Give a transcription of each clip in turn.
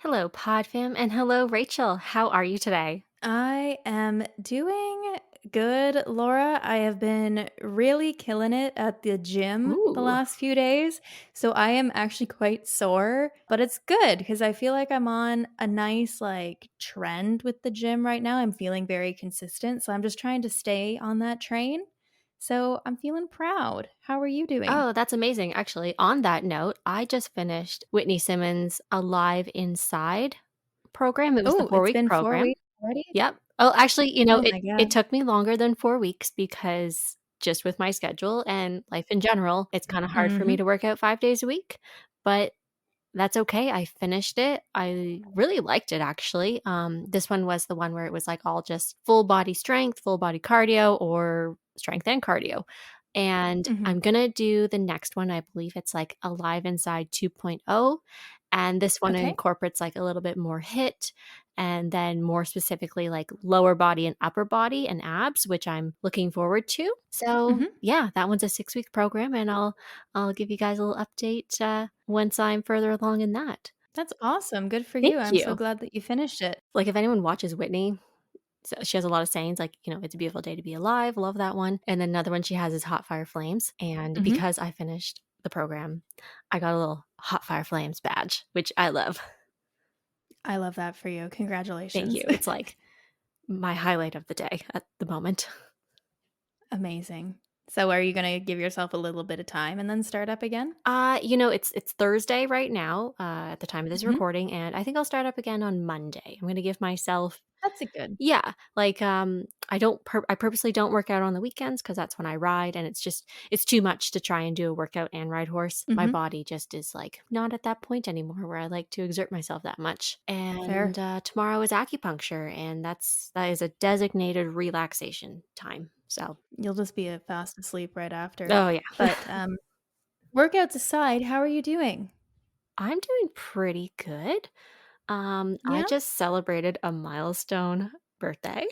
Hello, Podfam, and hello, Rachel. How are you today? I am doing good, Laura. I have been really killing it at the gym the Ooh. last few days. So I am actually quite sore, but it's good because I feel like I'm on a nice trend with the gym right now. I'm feeling very consistent. So I'm just trying to stay on that train. So I'm feeling proud. How are you doing? Oh, that's amazing. Actually, on that note, I just finished Whitney Simmons' Alive Inside program. It was the Oh, it's 4-week been four program. weeks already? Yep. Oh, actually, Oh it my it God. took me longer than 4 weeks because just with my schedule and life in general, it's kinda hard for me Mm-hmm. to work out 5 days a week, but that's okay. I finished it. I really liked it actually. This one was the one where it was like all just full body strength, full body cardio, or strength and cardio. And Mm-hmm. I'm gonna do the next one. I believe it's like Alive Inside 2.0. And this one Okay. incorporates like a little bit more hit and then more specifically like lower body and upper body and abs, which I'm looking forward to. So Mm-hmm. yeah, that one's a 6-week program and I'll give you guys a little update once I'm further along in that. That's awesome. Good for Thank you. I'm so you. glad that you finished it. Like, if anyone watches Whitney, so she has a lot of sayings like, "It's a beautiful day to be alive." Love that one. And then another one she has is Hot Fire Flames. And Mhm. because I finished the program, I got a little Hot Fire Flames badge, which I love. I love that for you. Thank Congratulations. you. It's like my highlight of the day at the moment. Amazing. So are you gonna give yourself a little bit of time and then start up again? It's Thursday right now, at the time of this Mhm. recording, and I think I'll start up again on Monday. I'm gonna give myself. That's a good. Yeah, like, I purposely don't work out on the weekends because that's when I ride, and it's too much to try and do a workout and ride horse. My Mhm. body just is, like, not at that point anymore where I like to exert myself that much, and, Fair. tomorrow is acupuncture, and that is a designated relaxation time, so. You'll just be, fast asleep right after. Oh, yeah. But, workouts aside, how are you doing? I'm doing pretty good. I Yeah? just celebrated a milestone birthday.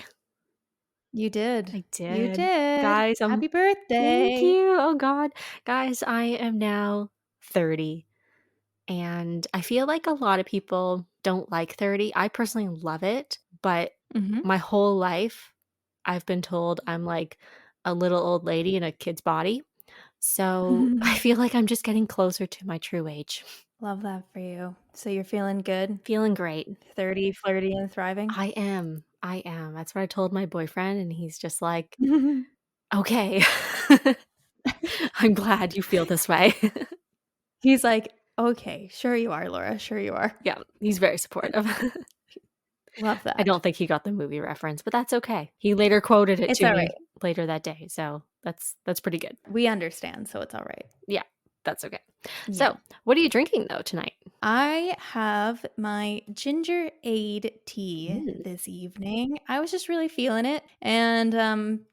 You did. I You did. did. Guys, Happy thank birthday. you. Oh god. Guys, I am now 30, and I feel like a lot of people don't like 30. I personally love it, but Mhm. my whole life, I've been told I'm like a little old lady in a kid's body. So, I feel like I'm just getting closer to my true age. Love that for you. So you're feeling good? Feeling great. 30, flirty, and thriving? I am. I am. That's what I told my boyfriend, and he's just like, "Okay. I'm glad you feel this way." He's like, "Okay, sure you are, Laura, sure you are." Yeah, he's very supportive. Love I that. don't think he got the movie reference, but that's okay. He later quoted it It's to alright. me later that day, so that's pretty good. We understand, so it's alright. Yeah, that's okay. Yeah. So, what are you drinking though tonight? I have my ginger aid tea Mm, this evening. I was just really feeling it, and,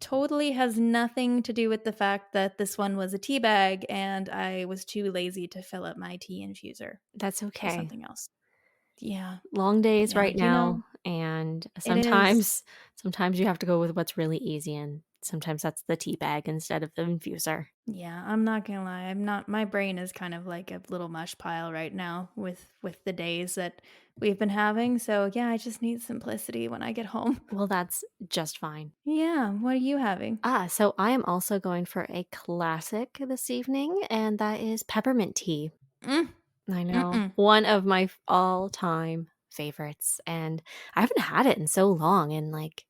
totally has nothing to do with the fact that this one was a tea bag, and I was too lazy to fill up my tea infuser. that's It was okay. something else. Yeah. Long days Yeah. right now, and It is. sometimes you have to go with what's really easy, and sometimes that's the tea bag instead of the infuser. Yeah, I'm not gonna lie. I'm not my brain is kind of like a little mush pile right now with the days that we've been having. So, yeah, I just need simplicity when I get home. Well, that's just fine. Yeah, what are you having? So I am also going for a classic this evening, and that is peppermint tea. Mm, I know, mm-mm. one of my all-time favorites, and I haven't had it in so long, and like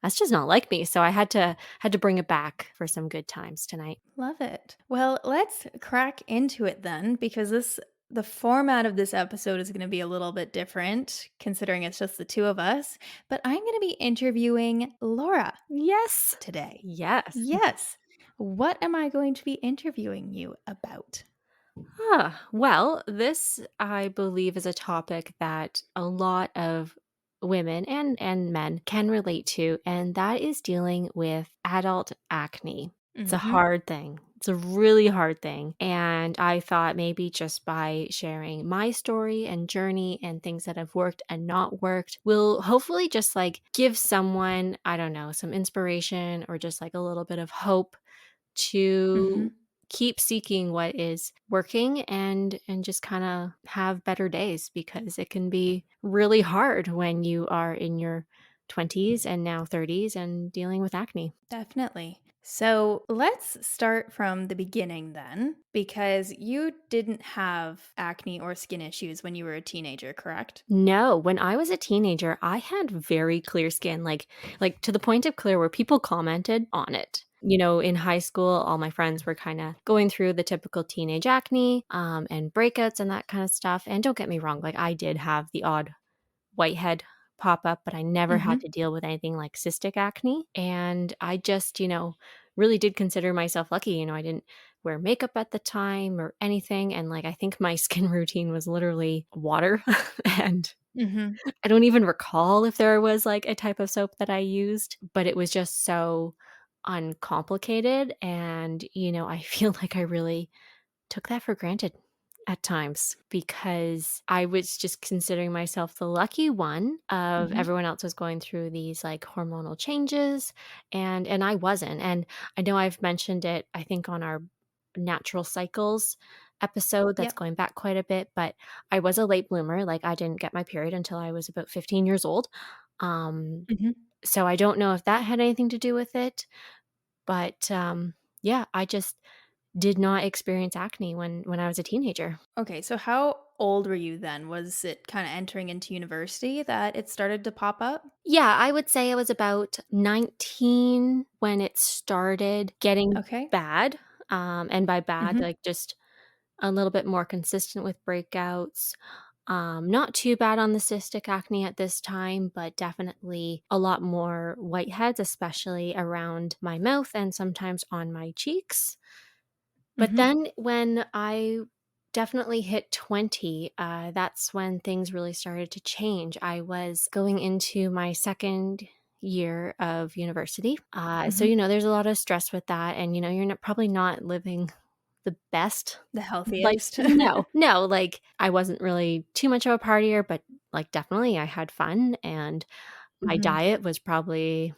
that's just not like me. So I had to bring it back for some good times tonight. Love it. Well, let's crack into it then because the format of this episode is going to be a little bit different considering it's just the two of us, but I'm going to be interviewing Laura Yes, today. yes. Yes. What am I going to be interviewing you about? Well, this I believe is a topic that a lot of women and men can relate to, and that is dealing with adult acne. It's a Mhm. hard thing. It's a really hard thing. And I thought maybe just by sharing my story and journey and things that have worked and not worked will hopefully just like give someone, I don't know, some inspiration or just like a little bit of hope to Mhm. keep seeking what is working and just kind of have better days, because it can be really hard when you are in your 20s and now 30s and dealing with acne. Definitely. So let's start from the beginning then, because you didn't have acne or skin issues when you were a teenager, correct? No, when I was a teenager, I had very clear skin, like to the point of clear where people commented on it. In high school, all my friends were kind of going through the typical teenage acne, and breakouts and that kind of stuff. And don't get me wrong, like I did have the odd whitehead pop up, but I never had Mhm. to deal with anything like cystic acne. And I just, really did consider myself lucky. I didn't wear makeup at the time or anything. And like, I think my skin routine was literally water. And Mhm. I don't even recall if there was like a type of soap that I used, but it was just so uncomplicated. And, I feel like I really took that for granted at times, because I was just considering myself the lucky one of Mhm. everyone else was going through these like hormonal changes, and I wasn't. And I know I've mentioned it, I think, on our natural cycles episode that's Yep. going back quite a bit, but I was a late bloomer. Like I didn't get my period until I was about 15 years old. Um Mhm. so I don't know if that had anything to do with it, but yeah, I just did not experience acne when I was a teenager. Okay, so how old were you then? Was it kind of entering into university that it started to pop up? Yeah, I would say I was about 19 when it started getting Okay. bad, and by bad, Mhm. like, just a little bit more consistent with breakouts. Not too bad on the cystic acne at this time, but definitely a lot more whiteheads, especially around my mouth and sometimes on my cheeks. But Mhm. then when I definitely hit 20, that's when things really started to change. I was going into my second year of university. So, Mhm. there's a lot of stress with that. And, you're not, probably not living the best. The Like, healthiest. no, like I wasn't really too much of a partier, but like definitely I had fun. And my Mhm. diet was probably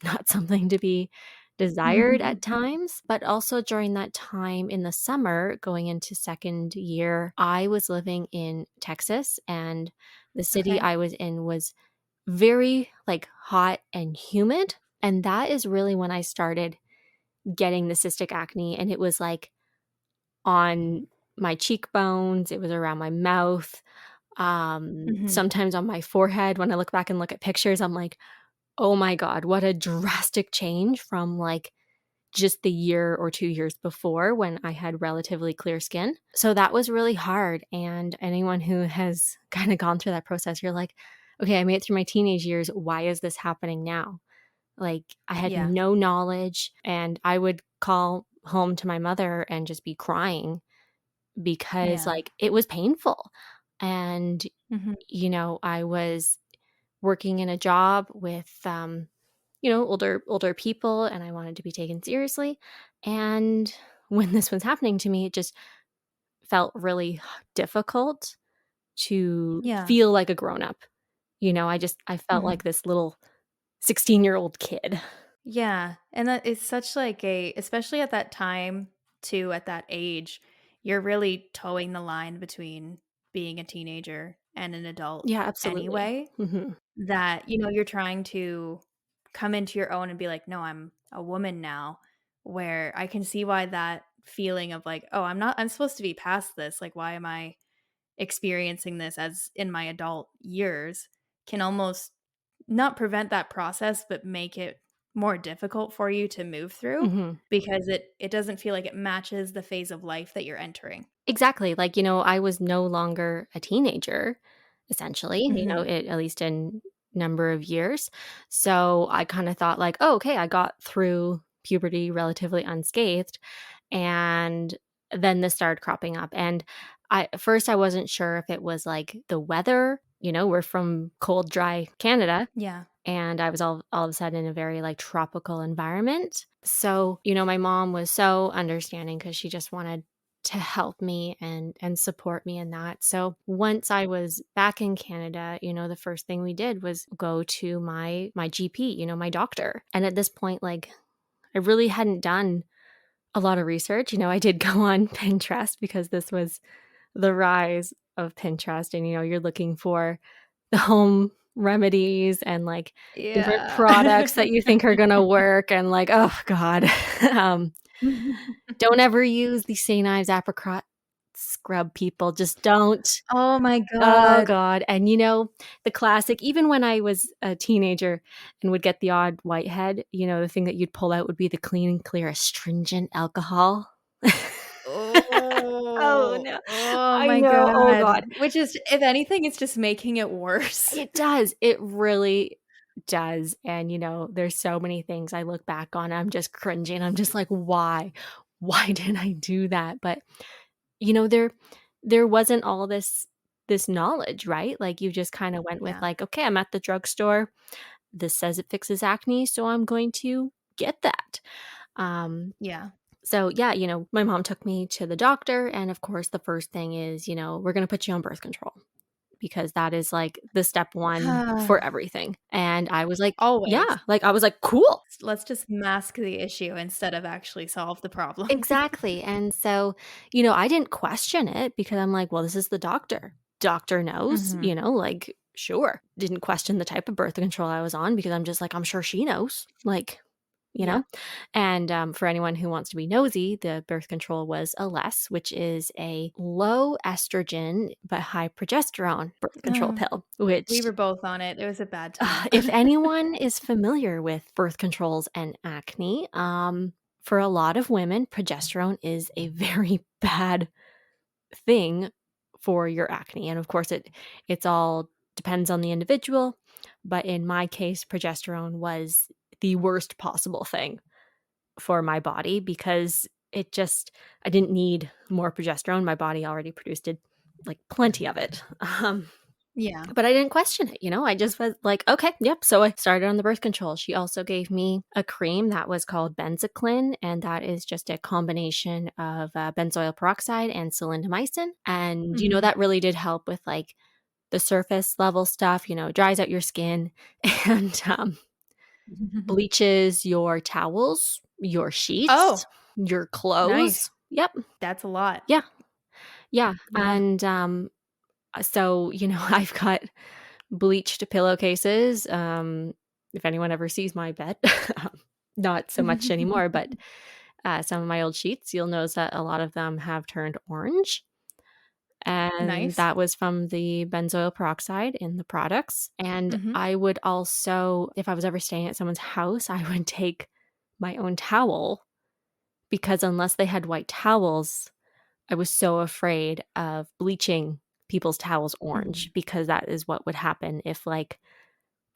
not something to be desired at times. But also during that time in the summer, going into second year, I was living in Texas, and the city Okay. I was in was very like hot and humid. And that is really when I started getting the cystic acne. And it was like on my cheekbones, it was around my mouth, Mhm. sometimes on my forehead. When I look back and look at pictures, I'm like, oh my god, what a drastic change from, like, just the year or 2 years before when I had relatively clear skin. So that was really hard, and anyone who has kinda gone through that process, you're like, "Okay, I made it through my teenage years, why is this happening now?" Like, I had Yeah. no knowledge, and I would call home to my mother and just be crying because, Yeah. like, it was painful. And, Mhm. I was working in a job with, older people, and I wanted to be taken seriously. And when this was happening to me, it just felt really difficult to Yeah. feel like a grown up. I felt Mhm. like this little 16-year-old kid. Yeah, and that is such like a especially at that time too, at that age, you're really towing the line between being a teenager and an adult Yeah, absolutely. anyway, Mhm. that, you're trying to come into your own and be like, "No, I'm a woman now," where I can see why that feeling of like, "Oh, I'm supposed to be past this, like, why am I experiencing this as in my adult years," can almost not prevent that process, but make it more difficult for you to move through Mhm. because it doesn't feel like it matches the phase of life that you're entering. Exactly, like, I was no longer a teenager, essentially, Mhm. at least in number of years. So, I kinda thought like, "Oh, okay, I got through puberty relatively unscathed," and then this started cropping up, and at first I wasn't sure if it was, like, the weather. We're from cold, dry Canada, Yeah. and I was all of a sudden in a very, like, tropical environment. So, my mom was so understanding because she just wanted to help me and support me in that. So, once I was back in Canada, the first thing we did was go to my GP, my doctor. And at this point, like, I really hadn't done a lot of research. I did go on Pinterest because this was the rise of Pinterest, and you're looking for the home remedies and like different Yeah. products that you think are gonna work, and like, oh God. um, don't ever use the St. Ives apricot scrub, people. Just don't. Oh my Oh god. God. And the classic, even when I was a teenager and would get the odd whitehead, the thing that you'd pull out would be the clean and clear astringent alcohol. Oh Oh, no. oh I my know. Oh god. God. Which is, if anything, it's just making it worse. It does. It really does. And there's so many things I look back on. I'm just cringing. I'm just like, why? Why did I do that? But there wasn't all this knowledge, right? Like, you just kind of went with Yeah. like, okay, I'm at the drugstore. This says it fixes acne, so I'm going to get that. Um, Yeah. so yeah, my mom took me to the doctor, and of course, the first thing is, we're going to put you on birth control, because that is like the step one for everything. And I was like, Always. yeah, like I was like, cool. Let's just mask the issue instead of actually solve the problem. Exactly. And so, I didn't question it, because I'm like, well, this is the doctor. Doctor knows, Mhm. like, sure. Didn't question the type of birth control I was on, because I'm just like, I'm sure she knows. Like, you Yeah. know? And for anyone who wants to be nosy, the birth control was a less, which is a low estrogen but high progesterone birth control Oh, pill, we which, were both on it. It was a bad time. if anyone is familiar with birth controls and acne, for a lot of women, progesterone is a very bad thing for your acne. And of course, it's all depends on the individual. But in my case, progesterone was the worst possible thing for my body, because I didn't need more progesterone. My body already produced it, like, plenty of it. Yeah. But I didn't question it. I just was like, okay, yep. So I started on the birth control. She also gave me a cream that was called Benzoyl, and that is just a combination of benzoyl peroxide and clindamycin. And, Mhm. that really did help with like the surface level stuff, dries out your skin and bleaches your towels, your sheets, Oh, your nice. clothes. Yep. That's a lot. Yeah. Yeah. Yeah. And so, I've got bleached pillowcases. If anyone ever sees my bed, not so much anymore, but some of my old sheets, you'll notice that a lot of them have turned orange. And Nice. that was from the benzoyl peroxide in the products. And Mhm. I would also, if I was ever staying at someone's house, I would take my own towel, because unless they had white towels, I was so afraid of bleaching people's towels Mhm. orange, because that is what would happen if, like,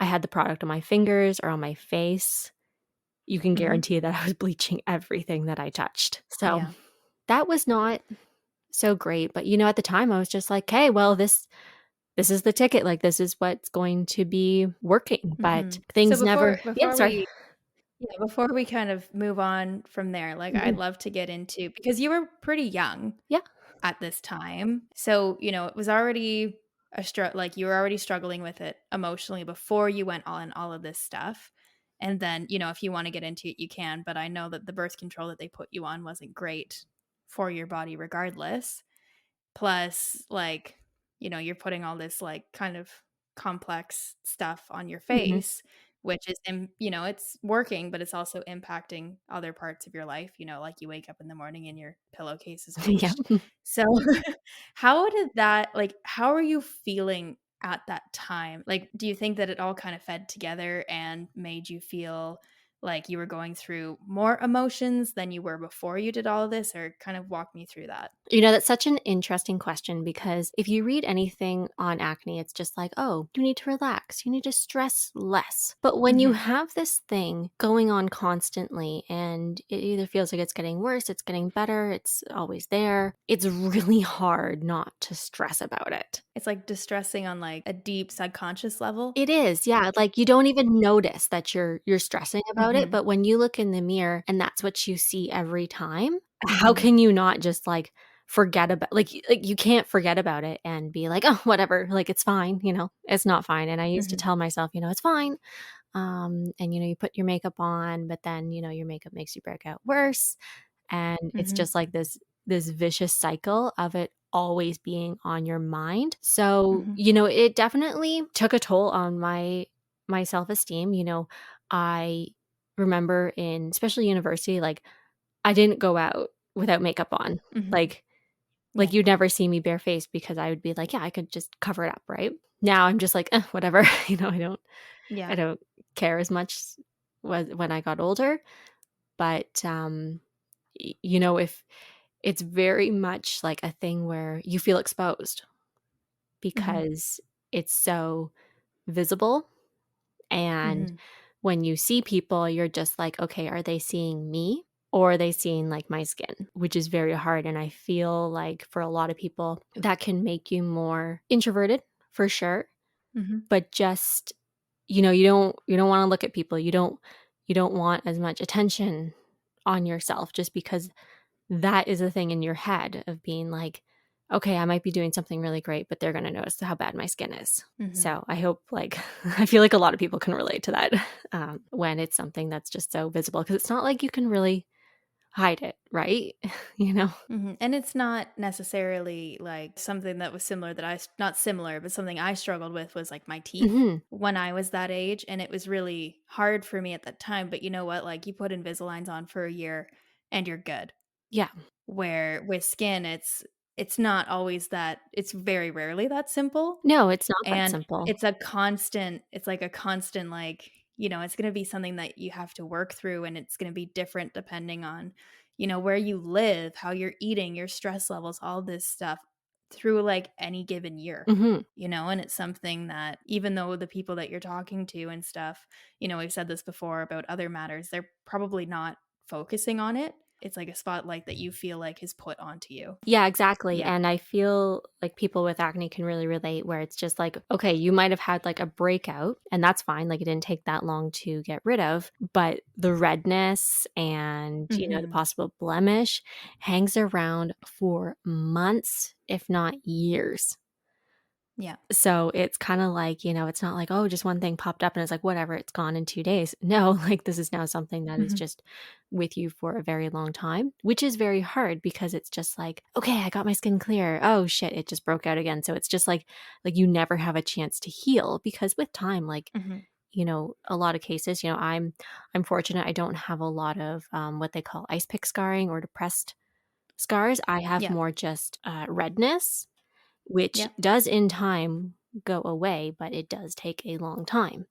I had the product on my fingers or on my face. You can Mhm. guarantee that I was bleaching everything that I touched. So Yeah. that was not so great. But at the time I was just like, hey, well, this is the ticket. Like, this is what's going to be working. But Mhm. So things before never, yeah, before sorry. we yeah, before we kind of move on from there, like, I'd Mhm. love to get into, because you were pretty young Yeah. at this time. So, it was already like, you were already struggling with it emotionally before you went on all of this stuff. And then, if you wanna get into it, you can, but I know that the birth control that they put you on wasn't great for your body regardless. Plus, like, you're putting all this, like, kind of complex stuff on your Mhm. face, which is, it's working, but it's also impacting other parts of your life, like you wake up in the morning and your pillowcase is Yeah. bleached. So, how are you feeling at that time? Like, do you think that it all kind of fed together and made you feel like you were going through more emotions than you were before you did all of this, or kind of walk me through that? That's such an interesting question, because if you read anything on acne, it's just like, oh, you need to relax, you need to stress less. But when you Mhm. have this thing going on constantly, and it either feels like it's getting worse, it's getting better, it's always there, it's really hard not to stress about it. It's, like, distressing on, like, a deep subconscious level? It is, yeah, like, you don't even notice that you're stressing about it, Mhm, but when you look in the mirror and that's what you see every time, how mhm, can you not just, like, forget about, like, you can't forget about it and be like, "Oh, whatever, like, it's fine," It's not fine, and I used to mhm, tell myself, "It's fine," and, you put your makeup on, but then, your makeup makes you break out worse, And it's Mhm. just like this vicious cycle of it always being on your mind. So, Mhm. it definitely took a toll on my self-esteem. I remember in especially university, like I didn't go out without makeup on. Mhm. Like Yeah. you'd never see me barefaced because I would be like, yeah, I could just cover it up, right? Now I'm just like, whatever. I Yeah. don't care as much when I got older. But if it's very much like a thing where you feel exposed Mhm. because it's so visible. And Mhm. when you see people, you're just like, okay, are they seeing me or are they seeing like my skin? Which is very hard. And I feel like for a lot of people, that can make you more introverted for sure. Mhm. But just, you don't want to look at people. You don't want as much attention on yourself just because that is a thing in your head of being like, okay, I might be doing something really great, but they're going to notice how bad my skin is. Mhm. So I hope, like, I feel like a lot of people can relate to that when it's something that's just so visible because it's not like you can really hide it, right? you know? Mhm, and it's not necessarily, like, something that was similar that not similar, but something I struggled with was, like, my teeth Hmm. when I was that age, and it was really hard for me at that time, but you know what? Like, you put Invisaligns on for a year, and you're good. Yeah. Where with skin, it's not always that it's very rarely that simple. No, it's not that And simple. it's like a constant, like, it's gonna be something that you have to work through, and it's gonna be different depending on, where you live, how you're eating, your stress levels, all this stuff through, like, any given year, Hmm. and it's something that even though the people that you're talking to and stuff, we've said this before about other matters, they're probably not focusing on it. It's like a spotlight that you feel like is put onto you. Yeah, exactly. Yeah. And I feel like people with acne can really relate where it's just like, okay, you might have had like a breakout and that's fine. Like it didn't take that long to get rid of, but the redness and, the Mhm. possible blemish hangs around for months, if not years. Yeah. So it's kind of like, it's not like, oh, just one thing popped up and it's like, whatever, it's gone in 2 days. No, like this is now something that is Mhm. just with you for a very long time, which is very hard because it's just like, okay, I got my skin clear. Oh shit, it just broke out again. So it's just like you never have a chance to heal because with time, like, Mhm. a lot of cases, I'm fortunate I don't have a lot of what they call ice pick scarring or depressed scars. I have Yeah. more just redness which Yeah. does in time go away, but it does take a long time.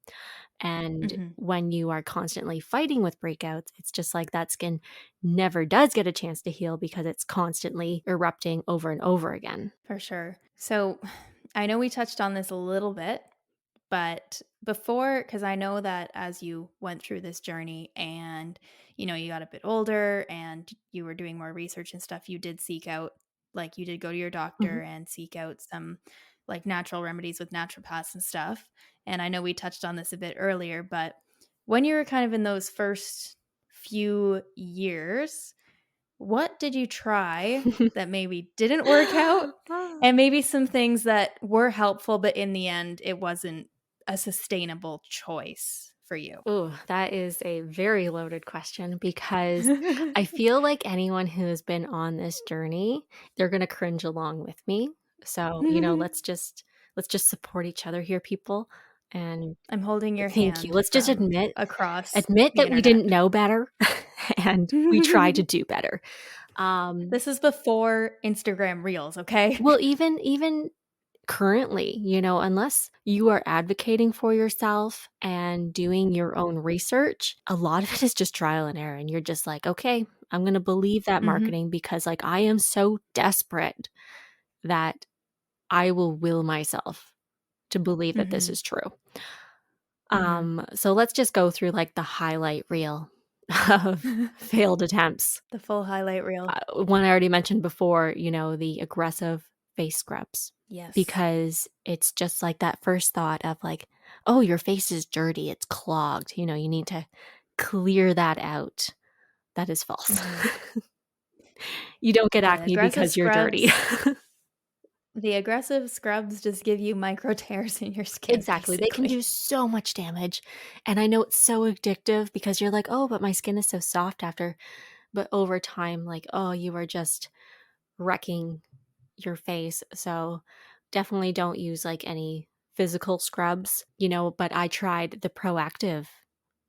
And Mhm. when you are constantly fighting with breakouts, it's just like that skin never does get a chance to heal because it's constantly erupting over and over again. For sure. So, I know we touched on this a little bit, but because I know that as you went through this journey and, you got a bit older and you were doing more research and stuff, you did seek out, like, you did go to your Mhm. doctor and seek out some, like, natural remedies with naturopaths and stuff. And I know we touched on this a bit earlier, but when you were kind of in those first few years, what did you try that maybe didn't work out? And maybe some things that were helpful, but in the end, it wasn't a sustainable choice for you? Oh, that is a very loaded question because I feel like anyone who has been on this journey, they're going to cringe along with me. So, let's just support each other here, people. And I'm holding your thank you. hand Let's just from admit across admit the that we internet. didn't know better and we tried to do better. Um, This is before Instagram Reels, okay? well, even currently, unless you are advocating for yourself and doing your own research, a lot of it is just trial and error. And you're just like, okay, I'm going to believe that Mhm, marketing because like I am so desperate that I will will myself to believe that this mhm, is true. mhm. So let's just go through like the highlight reel of failed attempts. The full highlight reel. One I already mentioned before, the aggressive face scrubs, Yes. because it's just like that first thought of like, oh, your face is dirty, it's clogged, you need to clear that out. That is false. Mhm. You don't get The acne aggressive because you're dirty. scrubs the aggressive scrubs just give you micro tears in your skin, Exactly. They can do basically. so much damage. And I know it's so addictive because you're like, oh, but my skin is so soft after. but over time, like, oh, you are just wrecking your face. So definitely don't use like any physical scrubs, but I tried the proactive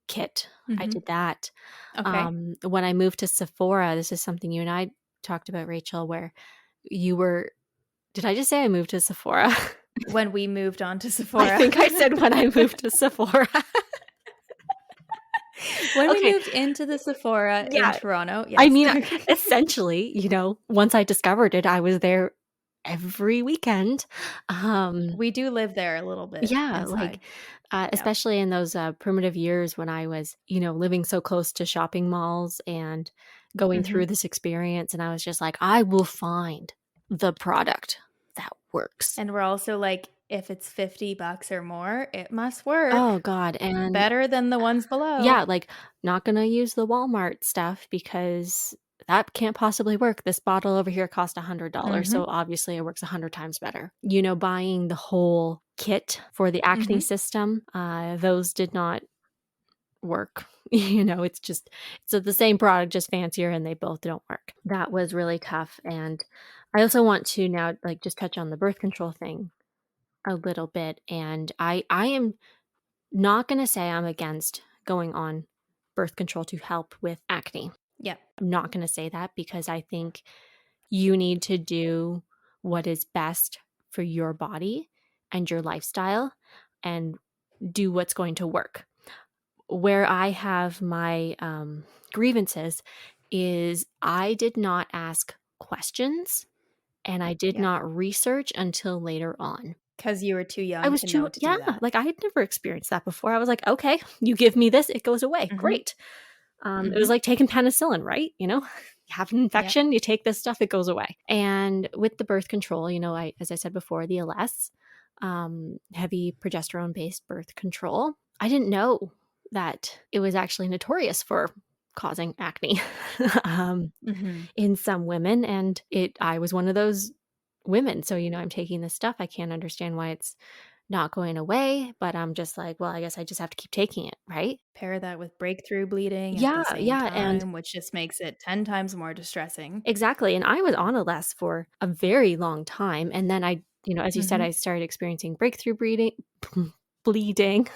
kit. I Mhm. did that. Okay. When I moved to Sephora, this is something you and I talked about, Rachel, where you were, did I just say I moved to Sephora? When we moved on to I Sephora. think I said when I moved to Sephora. When we Okay. moved into the Sephora in Yeah. Toronto, I yes. mean, essentially, once I discovered it, I was there every weekend. We do live there a little bit Yeah, like, inside. Yeah. especially in those, primitive years when I was, living so close to shopping malls and going through Mhm. this experience, and I was just like, "I will find the product that works." And we're also like, if it's $50 or more, it must work Oh god, and better than the ones below. yeah, like, not gonna use the Walmart stuff because that can't possibly work. This bottle over here cost $100, so Mhm. obviously it works 100 times better. Buying the whole kit for the acne Mhm. system, those did not work. It's just it's the same product, just fancier, and they both don't work. That was really tough, and I also want to now, like, just touch on the birth control thing a little bit, and I am not gonna say I'm against going on birth control to help with acne. Yeah. I'm not gonna say that because I think you need to do what is best for your body and your lifestyle and do what's going to work. Where I have my grievances is I did not ask questions and I did Yeah. not research until later on. 'Cause you were too I young was to know too, to yeah, do that. like I had never experienced that before. I was like, okay, you give me this, it goes away. Mhm. Great. It was Mhm. like taking penicillin, right? You have an Yep. infection, you take this stuff, it goes away. And with the birth control, as I said before, the LS, heavy progesterone based birth control, I didn't know that it was actually notorious for causing acne um, Mhm. in some women. And I was one of those women. So, I'm taking this stuff. I can't understand why it's not going away, but I'm just like, well, I guess I just have to keep taking it, right? Pair that with breakthrough bleeding at the Yeah, same yeah, and time, which just makes it 10 times more distressing. exactly, and I was on a less for a very long time, and then as you said, I Mhm. started experiencing breakthrough bleeding.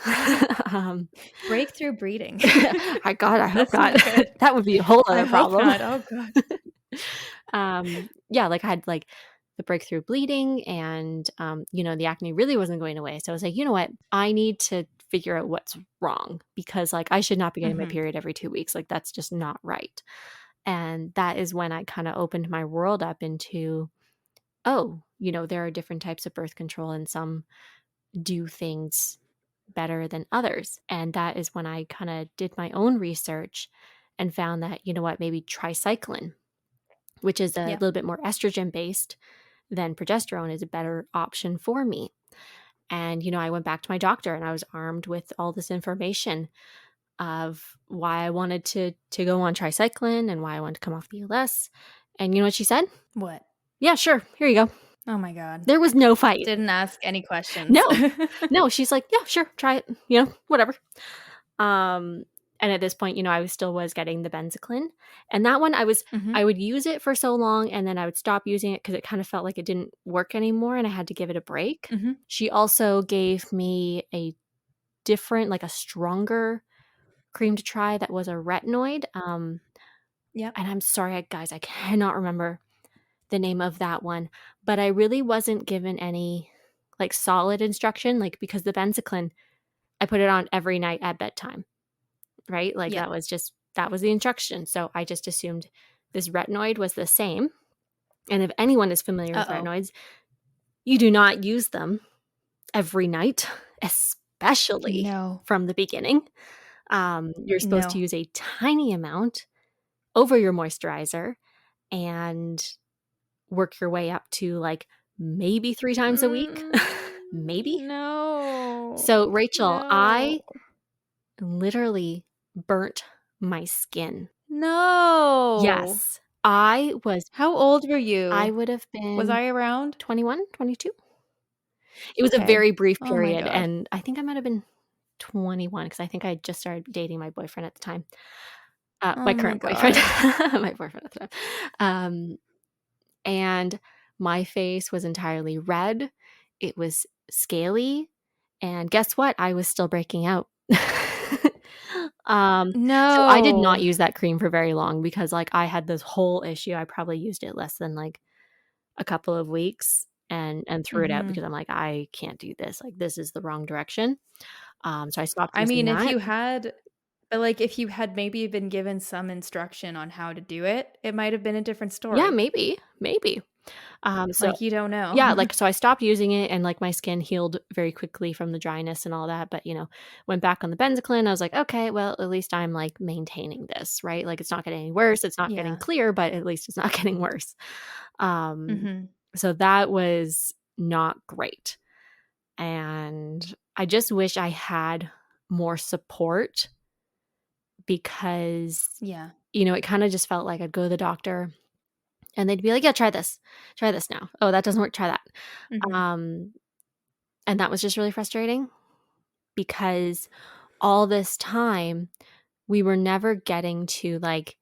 Um, Breakthrough breeding. I hope That's not. not good. That would be a whole I other hope problem. not. Oh god. Yeah, like, I had, like, the breakthrough bleeding and, the acne really wasn't going away, so I was like, "You know what? I need to figure out what's wrong because, like, I should not be getting my Mhm. period every 2 weeks, like, that's just not right." And that is when I kinda opened my world up into, oh, there are different types of birth control and some do things better than others. And that is when I kinda did my own research and found that, you know what, maybe tricycline, which is a Yep. little bit more estrogen based than progesterone, is a better option for me. And, I went back to my doctor and I was armed with all this information of why I wanted to go on tricycline and why I wanted to come off the ELS. And you know what she said? What? "Yeah, sure. Here you go." Oh my god. There was no fight. Didn't ask any questions. No. No, she's like, "Yeah, sure. Try it, whatever." Um, and at this point, I was getting the Benzaclin. And that one Mhm. I would use it for so long and then I would stop using it because it kind of felt like it didn't work anymore and I had to give it a break. Mhm. She also gave me a different, like a stronger cream to try that was a retinoid. Yep. And I'm sorry, guys, I cannot remember the name of that one, but I really wasn't given any like solid instruction, like because the Benzaclin, I put it on every night at bedtime, right? Like Yep. that was the instruction. So I just assumed this retinoid was the same. And if anyone is familiar with Uh-oh. retinoids, you do not use them every night, especially No. from the beginning. You're supposed to No. use a tiny amount over your moisturizer and work your way up to like maybe 3 times a week, maybe. No. So, Rachel, No. I literally burnt my skin. No. Yes. How old were I you? would have Was been I around? 21, 22. It was a Okay. very brief Oh my period, god. and I think I might have been 21 because I think I had just started dating my boyfriend at the time. Oh My my current boyfriend, gosh. my boyfriend at the time. And my face was entirely red. It was scaly, and guess what? I was still breaking out. Um, so I did not No. use that cream for very long because, like, I had this whole issue. I probably used it less than, like, a couple of weeks and threw it out Mhm. because I'm like, "I can't do this. Like, this is the wrong direction." So I stopped I using mean, that. if you had maybe been given some instruction on how to do it, it might have been a different Yeah, story. maybe, maybe. So Like, you don't know. yeah, like, so I stopped using it and, like, my skin healed very quickly from the dryness and all that, but, went back on the benzocaine. I was like, "Okay, well, at least I'm, like, maintaining this," right? Like, it's not getting any worse, it's not getting Yeah. clear, but at least it's not getting worse. Um, Mhm. so that was not great, and I just wish I had more support because, Yeah. it kinda just felt like I'd go to the doctor and they'd be like, "Yeah, try this. Try this now. Oh, that doesn't work, try that." Mhm. Um, and that was just really frustrating because all this time we were never getting to, like,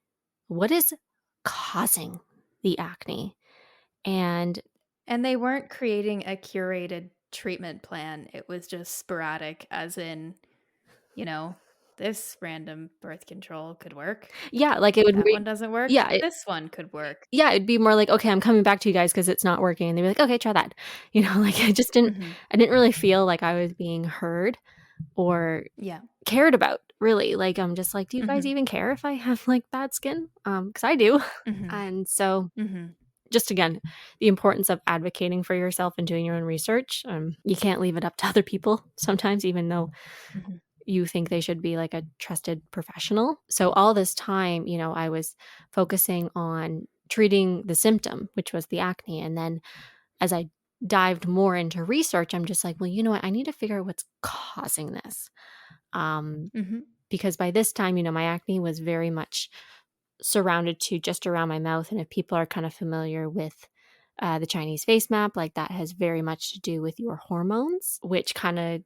what is causing the acne? And And they weren't creating a curated treatment plan. It was just sporadic, as in, you know, this random birth control could work. yeah, like it would That be one doesn't work. yeah, This one could work. it'd be more like, "Okay, I'm coming back to you guys because it's not working." And they'd be like, "Okay, try that." Like Mhm. I didn't really feel like I was being heard or Yeah. cared about, really. Like, I'm just like, "Do you guys Mhm. even care if I have, like, bad skin?" Because I do. Mhm. And so, Mhm. just again, the importance of advocating for yourself and doing your own research. You can't leave it up to other people sometimes, even though Mhm. you think they should be like a trusted professional. So all this time, I was focusing on treating the symptom, which was the acne. And then as I dived more into research, I'm just like, well, you know what? I need to figure out what's causing this. Um, Mhm. because by this time, my acne was very much surrounded to just around my mouth. And if people are kind of familiar with the Chinese face map, like that has very much to do with your hormones, which kind of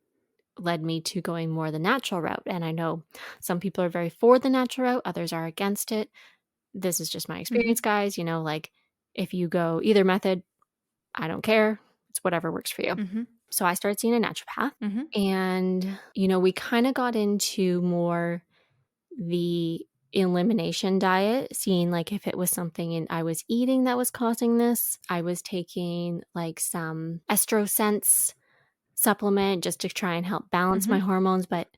led me to going more the natural route. And I know some people are very for the natural route, others are against it. This is just my experience, Mhm. guys. Like if you go either method, I don't care. It's whatever works for you. Mhm. So I started seeing a naturopath Mhm. and, we kind of got into more the elimination diet, seeing like if it was something I was eating that was causing this. I was taking like some estrosense supplement just to try and help balance my Mhm. hormones, but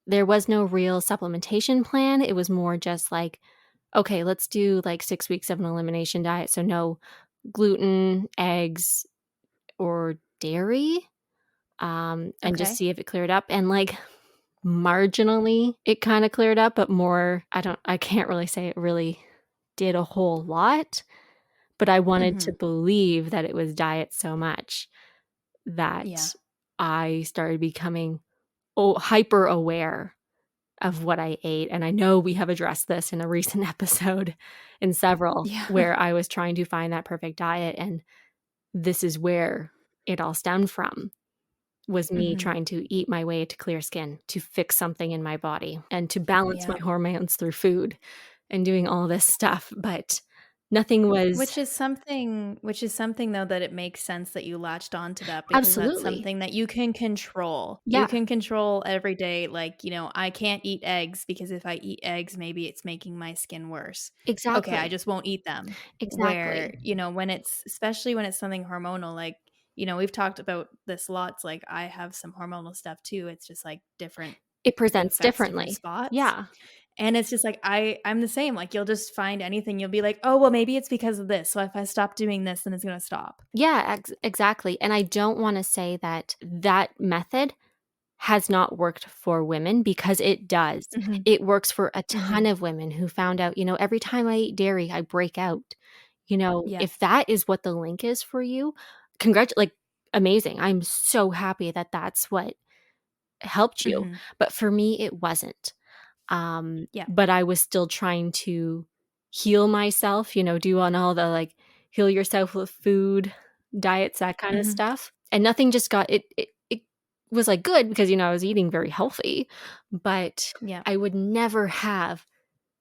there was no real supplementation plan. It was more just like, okay, let's do like 6 weeks of an elimination diet. So no gluten, eggs, or dairy, and just Okay. see if it cleared up. And like marginally, it kind of cleared up, but more, I can't really say it really did a whole lot. But I wanted to Mhm. believe that it was diet so much Yeah. that I started becoming hyper aware of what I ate. And I know we have addressed this in a recent episode in several Yeah. where I was trying to find that perfect diet. And this is where it all stemmed from was me Mhm. trying to eat my way to clear skin, to fix something in my body and to balance my Yeah. hormones through food and doing all this stuff. But nothing was Which is something though that it makes sense that you latched onto that because that's absolutely. something that you can control. You Yeah, can control every day, like, I can't eat eggs because if I eat eggs, maybe it's making my skin worse. Okay, I exactly. just won't eat them. Where, Exactly. when it's especially when it's something hormonal, like, we've talked about this lots, like I have some hormonal stuff too. It's just like different, It it presents affects different differently. spots. Yeah. And it's just like I'm the same, like, you'll just find anything, you'll be like, "Oh, well, maybe it's because of this, so if I stop doing this, then it's gonna stop." Yeah, exactly. And I don't want to say that that method has not worked for women because it does. Mhm, It works for a ton mhm. of women who found out, every time I eat dairy, I break out. If Yes. that is what the link is for you, like amazing. I'm so happy that that's what helped you. Mhm. But for me, it wasn't. Yeah. But I was still trying to heal myself, do on all the like heal yourself with food, diets, that kind of Mhm. stuff. And nothing just got it was like good because I was eating very healthy, but Yeah. I would never have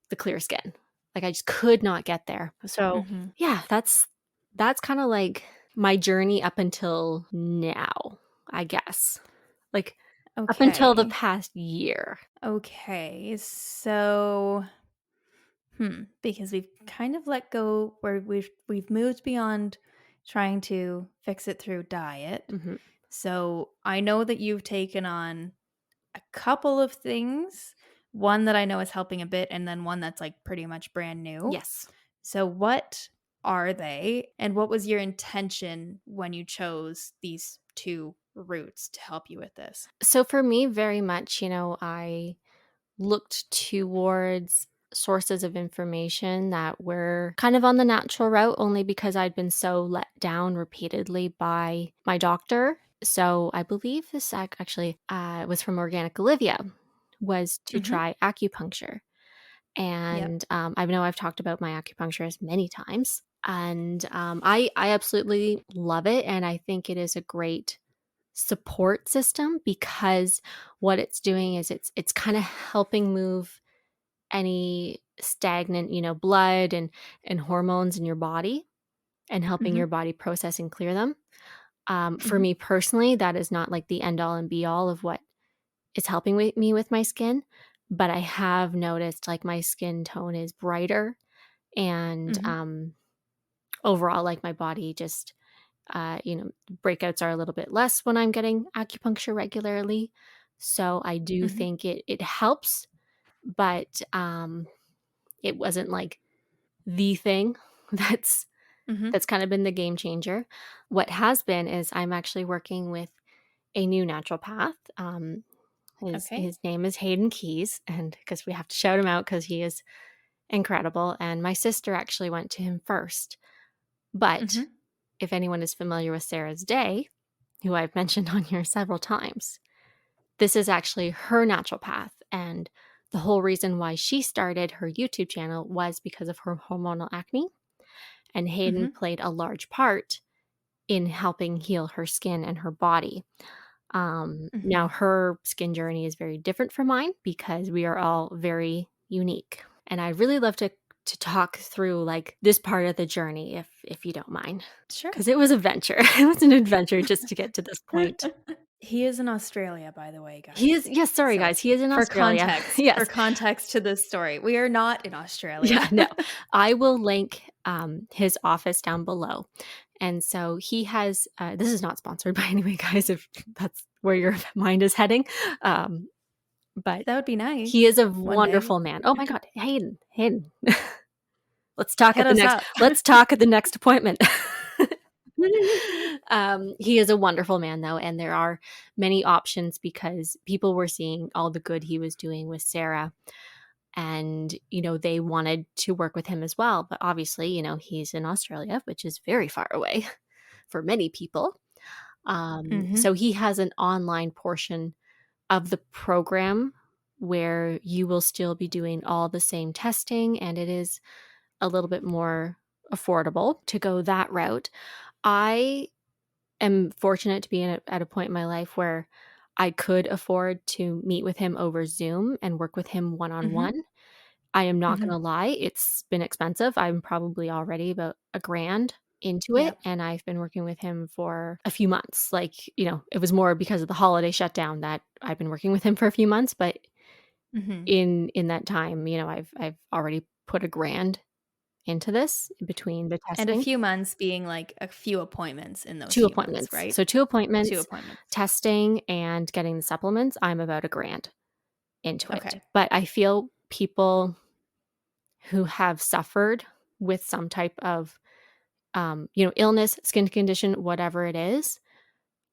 the clear skin. Like, I just could not get there. So, Mhm. yeah, that's kinda like my journey up until now, I guess. Like, up until the Okay. past year. Okay. So, because we've kind of let go where we've moved beyond trying to fix it through diet. Mhm. So, I know that you've taken on a couple of things. One that I know is helping a bit and then one that's like pretty much brand new. Yes. So, what are they? And what was your intention when you chose these two routes to help you with this? So for me, very much, I looked towards sources of information that were kind of on the natural route only because I'd been so let down repeatedly by my doctor. So I believe this actually was from Organic Olivia, was to Mhm. try acupuncture. Yep. And I know I've talked about my acupuncturist many times. And I absolutely love it. And I think it is a great support system because what it's doing is it's kind of helping move any stagnant, blood and hormones in your body and helping your Mhm. body process and clear them. For Mhm. me personally, that is not like the end all and be all of what is helping me with my skin, but I have noticed like my skin tone is brighter and Mhm. overall like my body just breakouts are a little bit less when I'm getting acupuncture regularly. So I do Mhm. think it helps, but it wasn't like the thing that's Mhm. that's kind of been the game changer. What has been is I'm actually working with a new naturopath. Okay. His name is Hayden Keys, and because we have to shout him out because he is incredible. And my sister actually went to him first. But Mhm. if anyone is familiar with Sarah's Day, who I've mentioned on here several times, this is actually her naturopath. And the whole reason why she started her YouTube channel was because of her hormonal acne. And Hayden Mhm. played a large part in helping heal her skin and her body. Now, Mhm. her skin journey is very different from mine because we are all very unique. And I'd really love to talk through like this part of the journey if you don't mind. Sure. Because it was a venture. It was an adventure just to get to this point. He is in Australia, by the way, He is guys. yes, sorry So, guys, he is in Australia. for Yes. context to this story, we are not in Australia. Yeah, no. I will link, his office down below. And so he has this is not sponsored by any way, guys, if that's where your mind is heading. Um, but That would be he is nice a one day. wonderful man. Oh my god, Hayden. Let's talk Hit at the us next up. let's talk at the next appointment. He is a wonderful man though, and there are many options because people were seeing all the good he was doing with Sarah and they wanted to work with him as well, but obviously he's in Australia, which is very far away for many people. Mhm. So he has an online portion of the program where you will still be doing all the same testing and it is a little bit more affordable to go that route. I am fortunate to be at a point in my life where I could afford to meet with him over Zoom and work with him one on Mhm. one. I am not Mhm. gonna lie, it's been expensive. I'm probably already about a grand into it, Yep. and I've been working with him for a few months. Like, it was more because of the holiday shutdown that I've been working with him for a few months, but Mhm. in that time, I've already put a grand into this between the And a testing. few months being like a few appointments in those 2 few months, appointments. right? So 2 2 appointments, appointments. testing, and getting the supplements, I'm about a grand into it. Okay. But I feel people who have suffered with some type of illness, skin condition, whatever it is,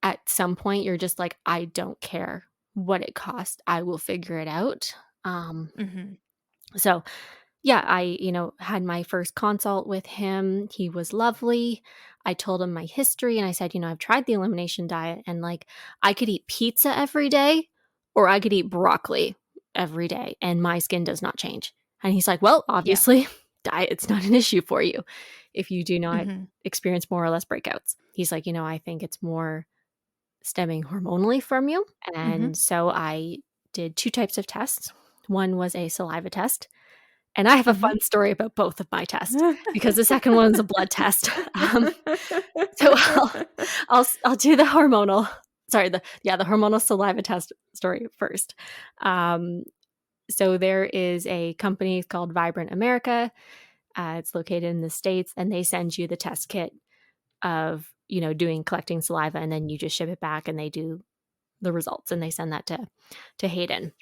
at some point you're just like, I don't care what it costs. I will figure it out. Um, Mhm. so yeah, I, had my first consult with him. He was lovely. I told him my history and I said, I've tried the elimination diet and like I could eat pizza every day or I could eat broccoli every day and my skin does not change. And he's like, well, Yeah. obviously, diet's not an issue for you if you do not Mhm. experience more or less breakouts. He's like, I think it's more stemming hormonally from you. Mhm. And so I did two types of tests. One was a saliva test And I have a Mhm. fun story about both of my tests because the second one's a blood test. So I'll do the hormonal the hormonal saliva test story first. Um, so there is a company called Vibrant America. It's located in the States, and they send you the test kit of, collecting saliva, and then you just ship it back and they do the results and they send that to Hayden.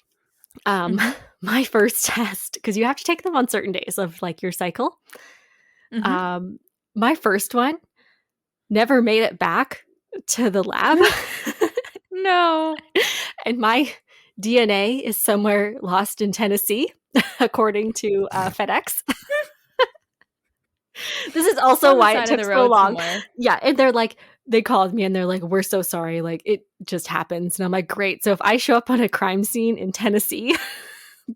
Mhm. My first test, because you have to take them on certain days of like your cycle. Mhm. Um, my first one never made it back to the lab. No. And my DNA is somewhere lost in Tennessee, according to FedEx. This is It's also on the why it side of took the so road long. somewhere. Yeah, and they called me and they're like, "We're so sorry, like, it just happens." And I'm like, "Great, so if I show up on a crime scene in Tennessee,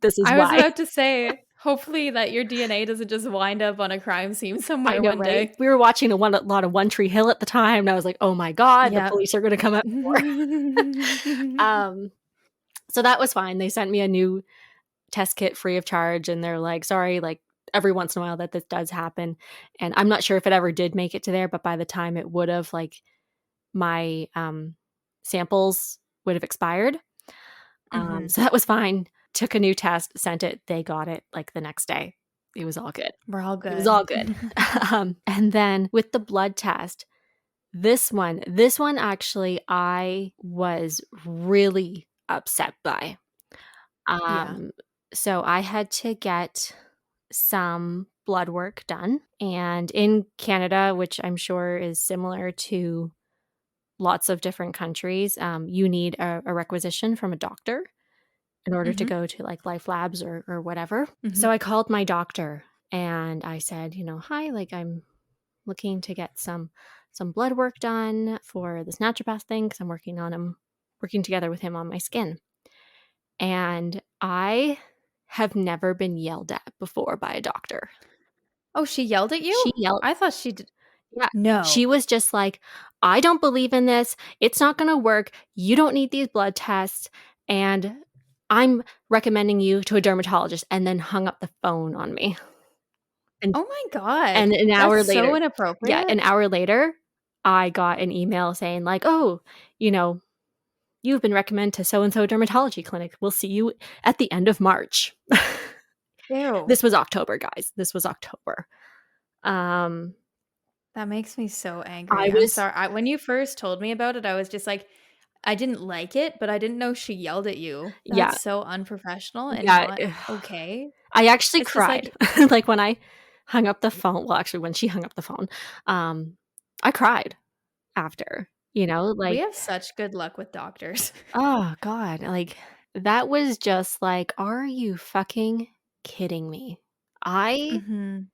this is I was why." about to say, hopefully that your DNA doesn't just wind up on a crime scene I somewhere know, one right? day. We were watching a lot of One Tree Hill at the time, and I was like, "Oh my god, the Yep. police are gonna come out more." Um, so that was fine. They sent me a new test kit free of charge, and they're like, "Sorry, like, every once in a while that this does happen." And I'm not sure if it ever did make it to there, but by the time it would've, like, my, samples would have expired. Mhm. So that was fine. Took a new test, sent it, they got it, like, the next day. It was all good. We're all It was good. all good. And then with the blood test, this one actually I was really upset by. Yeah. Um, so I had to get some blood work done, and in Canada, which I'm sure is similar to lots of different countries, you need a requisition from a doctor in order to Mhm. go to, like, Life Labs or whatever. Mhm. So I called my doctor and I said, "Hi, like, I'm looking to get some blood work done for this naturopath thing because I'm working together with him on my skin." And I have never been yelled at before by a doctor. Oh, she yelled at you? She yelled I thought she did. Yeah. No. She was just like, "I don't believe in this. It's not gonna work. You don't need these blood tests, and I'm recommending you to a dermatologist," and then hung up the phone on me. And Oh my god. and an That's hour so later Yeah, inappropriate. an hour later, I got an email saying like, "Oh, you know, you've been recommended to so and so dermatology clinic. We'll see you at the end of March." Ew. This was October, guys. This was October. Um, That makes me so I angry. I'm was sorry. When you first told me about it, I was just like, I didn't like it, but I didn't know she yelled at you. Yeah, That's so unprofessional and yeah. not okay. I actually It's just cried. like, Like, when I hung up the phone well, actually, when she hung up the phone, um, I cried after, we like, have such good luck with doctors. oh god, like, that was just like, "Are you fucking kidding me?" I Mhm.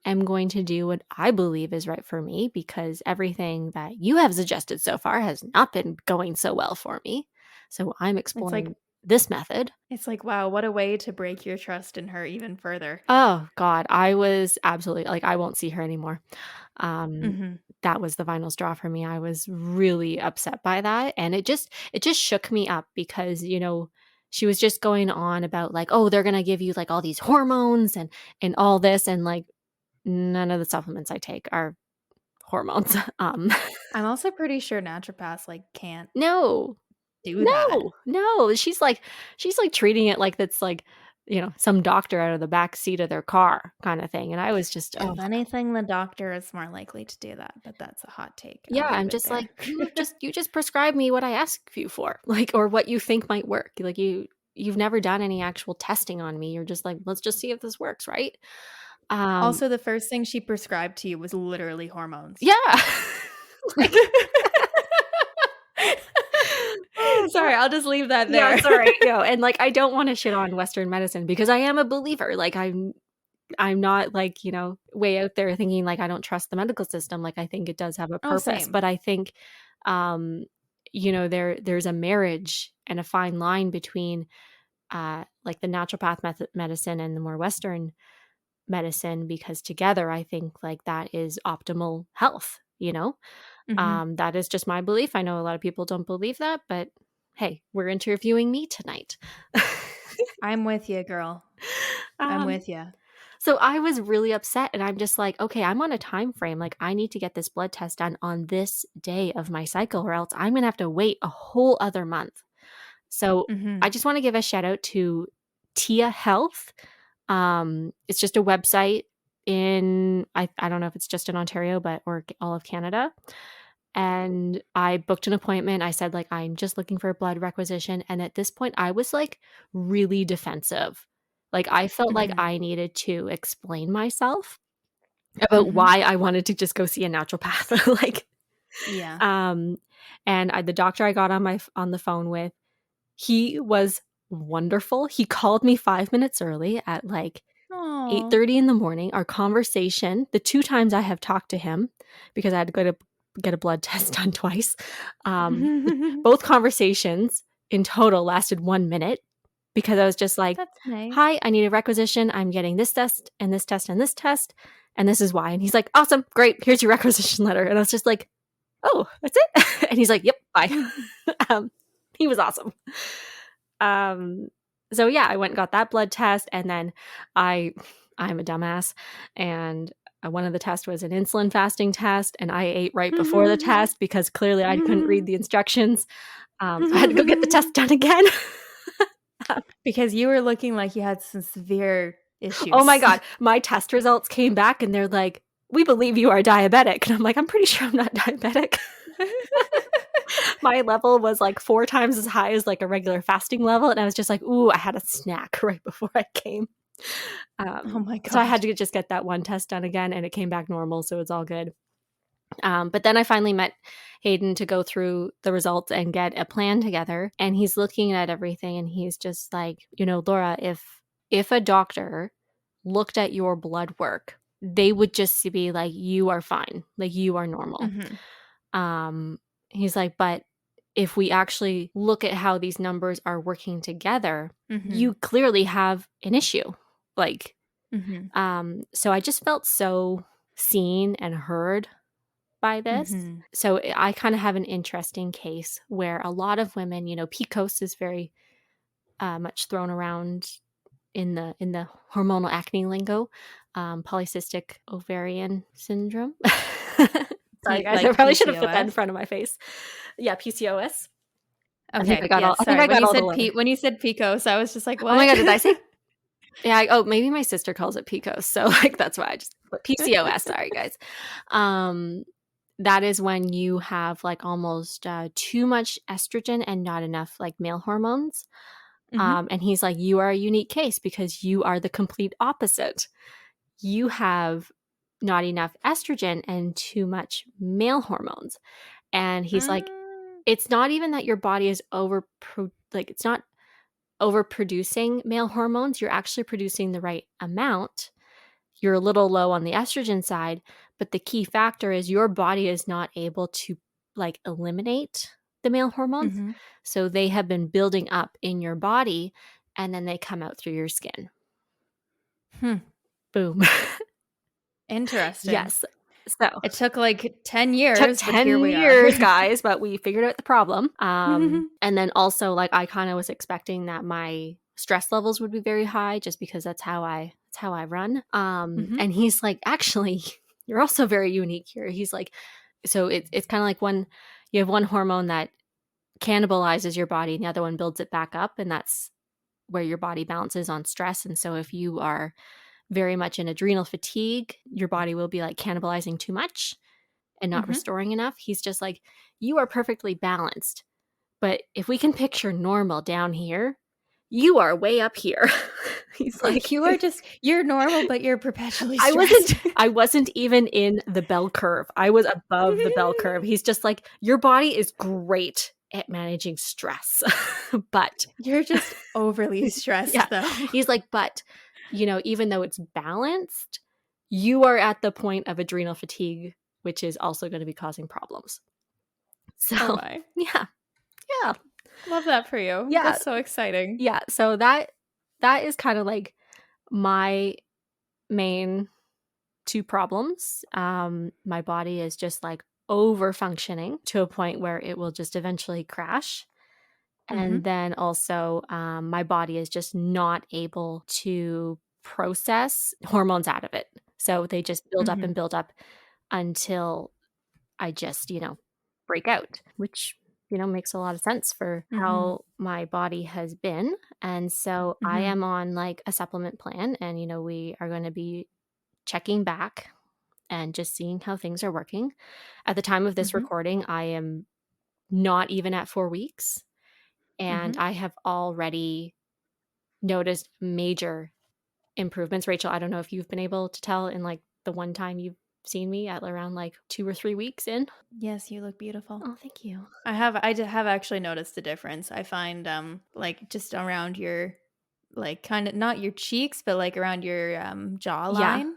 am going to do what I believe is right for me because everything that you have suggested so far has not been going so well for me. So I'm It's like exploring this method. it's like, wow, what a way to break your trust in her even further. Oh god, I was absolutely like, I won't see her anymore. Um, Mhm. that was the final straw for me. I was really upset by that, and it just shook me up because, she was just going on about like, "Oh, they're gonna give you like all these hormones and all this," and like none of the supplements I take are hormones. I'm also pretty sure naturopaths, like, can't No. do that. No, she's like treating it like that's like, some doctor out of the back seat of their car kinda thing, and I was just, oh. If anything, the doctor is more likely to do that, but that's a hot take. Yeah, I'll I'm leave it just like, there. "You just prescribe me what I ask you for," like, or what you think might work, like, you've never done any actual testing on me, you're just like, "Let's just see if this works," right? Um, Also, the first thing she prescribed to you was literally hormones. yeah. Like, oh Sorry, god. I'll just leave that Yeah, there. it's alright, and, like, I don't wanna shit on Western medicine because I am a believer, like, I'm not like, way out there thinking like I don't trust the medical system. Like I think it does have a Oh, purpose, same. but I think um there's a marriage and a fine line between like the naturopath medicine and the more western medicine because together I think like that is optimal health. Mhm. That is just my belief. I know a lot of people don't believe that, but hey, we're interviewing me tonight. I'm with you, girl. I'm Um, with you. so I was really upset and I'm just like, okay, I'm on a time frame. Like I need to get this blood test done on this day of my cycle or else I'm going to have to wait a whole other month. So I Mhm. just want to give a shout out to Tia Health. It's just a website in I don't know if it's just in Ontario, but or all of Canada. And I booked an appointment. I said like I'm just looking for a blood requisition. And at this point, I was like really defensive. Like I felt like Mhm. I needed to explain myself about Mhm. why I wanted to just go see a naturopath. like, Yeah. um, and the doctor I got on the phone with, he was wonderful. He called me 5 minutes early at like Oh. 8:30 in the morning. Our conversation, the 2 times I have talked to him, because I had to go to get a blood test done twice, both conversations in total lasted 1 minute because I was just like, That's nice. "Hi, I need a requisition. I'm getting this test and this test and this test, and this is why." And he's like, "Awesome, great. Here's your requisition letter." And I was just like, "Oh, that's it?" And he's like, "Yep, bye." Um, he was awesome. Um, so yeah, I went and got that blood test, and then I I'm a dumbass, and one of the tests was an insulin fasting test, and I ate right before the test because clearly I couldn't read the instructions. So I had to go get the test done again. Because you were looking like you had some severe Oh my issues. god, my test results came back, and they're like, "We believe you are diabetic," and I'm like, "I'm pretty sure I'm not diabetic." My level was like 4 times as high as like a regular fasting level, and I was just like, "Ooh, I had a snack right before I came." Oh my So I had god. to just get that one test done again, and it came back normal, so it's all good. But then I finally met Hayden to go through the results and get a plan together, and he's looking at everything, and he's just like, Laura, if a doctor looked at your blood work, they would just be like, you are fine, like you are normal. Mhm. Um, he's like, but if we actually look at how these numbers are working together, Mhm. you clearly have an issue. Like, Mhm. so I just felt so seen and heard by this. Mhm. So I kind of have an interesting case where a lot of women, Pcos is very much thrown around in the hormonal acne lingo, polycystic ovarian syndrome. Sorry, guys, I Like probably should have put that in PCOS? front of my face. Yeah, PCOS. Okay, I yes, think sorry. I got all the letter. When you said Pcos, I was just like, Oh my "What?" god, did I say? Yeah. Maybe my sister calls it Pcos, so like that's why I just put PCOS. Sorry, guys. Um, that is when you have like almost too much estrogen and not enough like male hormones. Mhm. And he's like, you are a unique case because you are the complete opposite. You have not enough estrogen and too much male hormones. And he's like, Mm. it's not even that your body is it's not overproducing male hormones. You're actually producing the right amount. You're a little low on the estrogen side, but the key factor is your body is not able to like eliminate the male hormones. Mhm. So they have been building up in your body and then they come out through your skin. Hmm. Boom. Interesting. Yes. So It took like 10 took years, but here 10 we are. years, guys, but we figured out the problem. And then also like I kind of was expecting that my stress levels would be very high just because that's how I run. Mhm. And he's like, actually, you're also very unique here. He's like, so it's kind of like you have one hormone that cannibalizes your body and the other one builds it back up, and that's where your body balances on stress. And so if you are very much in adrenal fatigue, your body will be like cannibalizing too much and not Mhm. restoring enough. He's just like, you are perfectly balanced. But if we can picture normal down here, you are way up here. He's like, You're normal, but you're perpetually I stressed. wasn't even in the bell curve. I was above the bell curve. He's just like, your body is great at managing stress. But You're just overly yeah, stressed, though. he's like, but even though it's balanced, you are at the point of adrenal fatigue, which is also going to be causing problems. So, Oh my. yeah. Yeah. Love that for you. Yeah. That's so exciting. Yeah. So that is kind of like my main two problems. My body is just like over functioning to a point where it will just eventually crash. Mhm. And then also, my body is just not able to process hormones out of it. So they just build up and Mhm. build up until I just, break out, which, makes a lot of sense for Mhm. how my body has been. And so I Mhm. am on like a supplement plan, and, we are going to be checking back and just seeing how things are working. At the time of this Mhm. recording, I am not even at 4 weeks, and Mhm. I have already noticed major improvements. Rachel, I don't know if you've been able to tell in like the one time you've seen me at around like 2 or 3 weeks in. Yes, you look beautiful. Oh, thank you. I have actually noticed the difference. I find, like, just around your like, kinda not your cheeks, but, like, around your, Yeah, jawline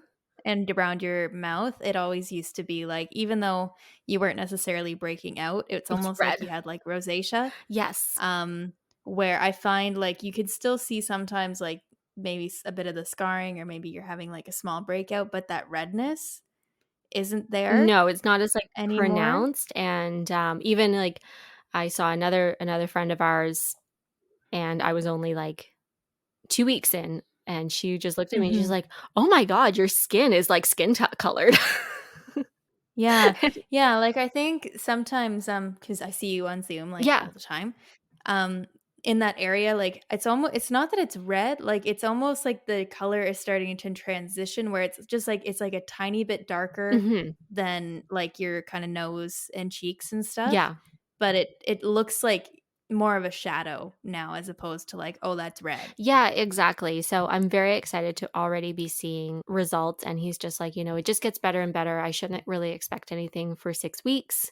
and around your mouth, it always used to be, like, even though you weren't necessarily breaking out, it's it's almost like you red. had, like, rosacea, Yes. um, where I find, like, you could still see sometimes, like, maybe a bit of the scarring or maybe you're having, like, a small breakout, but that redness isn't there No, it's not as, like, anymore. pronounced, and, even, like, I saw another friend of ours, and I was only, like, 2 weeks in, and she just looked at me and she's Mhm. like, "Oh my god, your skin is, like, skin colored." Yeah. Yeah, like, I think sometimes, because I see you on Zoom, like, Yeah. all the time, um, in that area, like, it's not that it's red, like, it's almost like the color is starting to transition where it's just, like it's, like, a tiny bit darker Mhm. than, like, your kinda nose and cheeks and stuff, Yeah. but it looks like more of a shadow now as opposed to, like, "Oh, that's red." Yeah, exactly. So I'm very excited to already be seeing results. And he's just like, it just gets better and better. I shouldn't really expect anything for 6 weeks.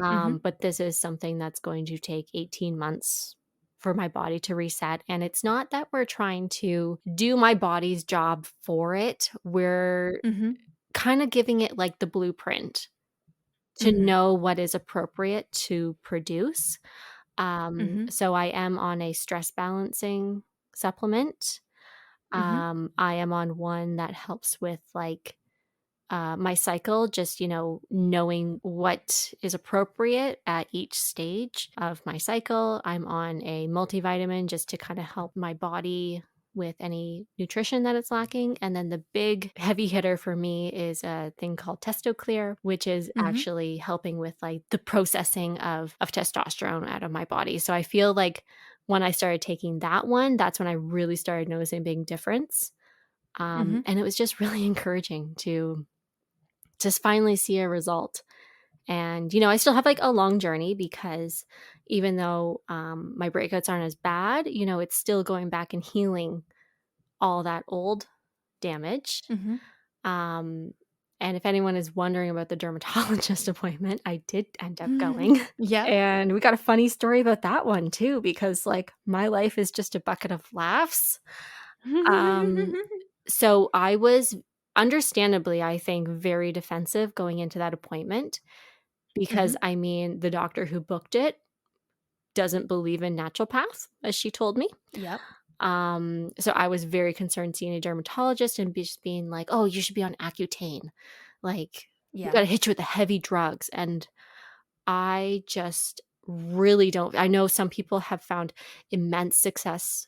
Mhm. But this is something that's going to take 18 months for my body to reset. And it's not that we're trying to do my body's job for it. We're Mhm. kind of giving it like the blueprint to Mhm. know what is appropriate to produce. Mhm. So I am on a stress balancing supplement. Mhm. I am on one that helps with like my cycle, just, knowing what is appropriate at each stage of my cycle. I'm on a multivitamin just to kind of help my body with any nutrition that it's lacking. And then the big heavy hitter for me is a thing called Testo Clear, which is Mhm. actually helping with like the processing of testosterone out of my body. So I feel like when I started taking that one, that's when I really started noticing a big difference. Mhm. And it was just really encouraging to just finally see a result. And, I still have like a long journey because even though my breakouts aren't as bad, it's still going back and healing all that old damage. Mhm. Um, and if anyone is wondering about the dermatologist appointment, I did end up Mhm. going. Yep. And we got a funny story about that one too, because like my life is just a bucket of laughs. Um, so I was understandably, I think, very defensive going into that appointment because, Mhm. I mean, the doctor who booked it doesn't believe in naturopaths, as she told me. Yep. So I was very concerned seeing a dermatologist and just being like, "Oh, you should be on Accutane. Like, we Yeah. gotta hit you with the heavy drugs." And I just really don't I know some people have found immense success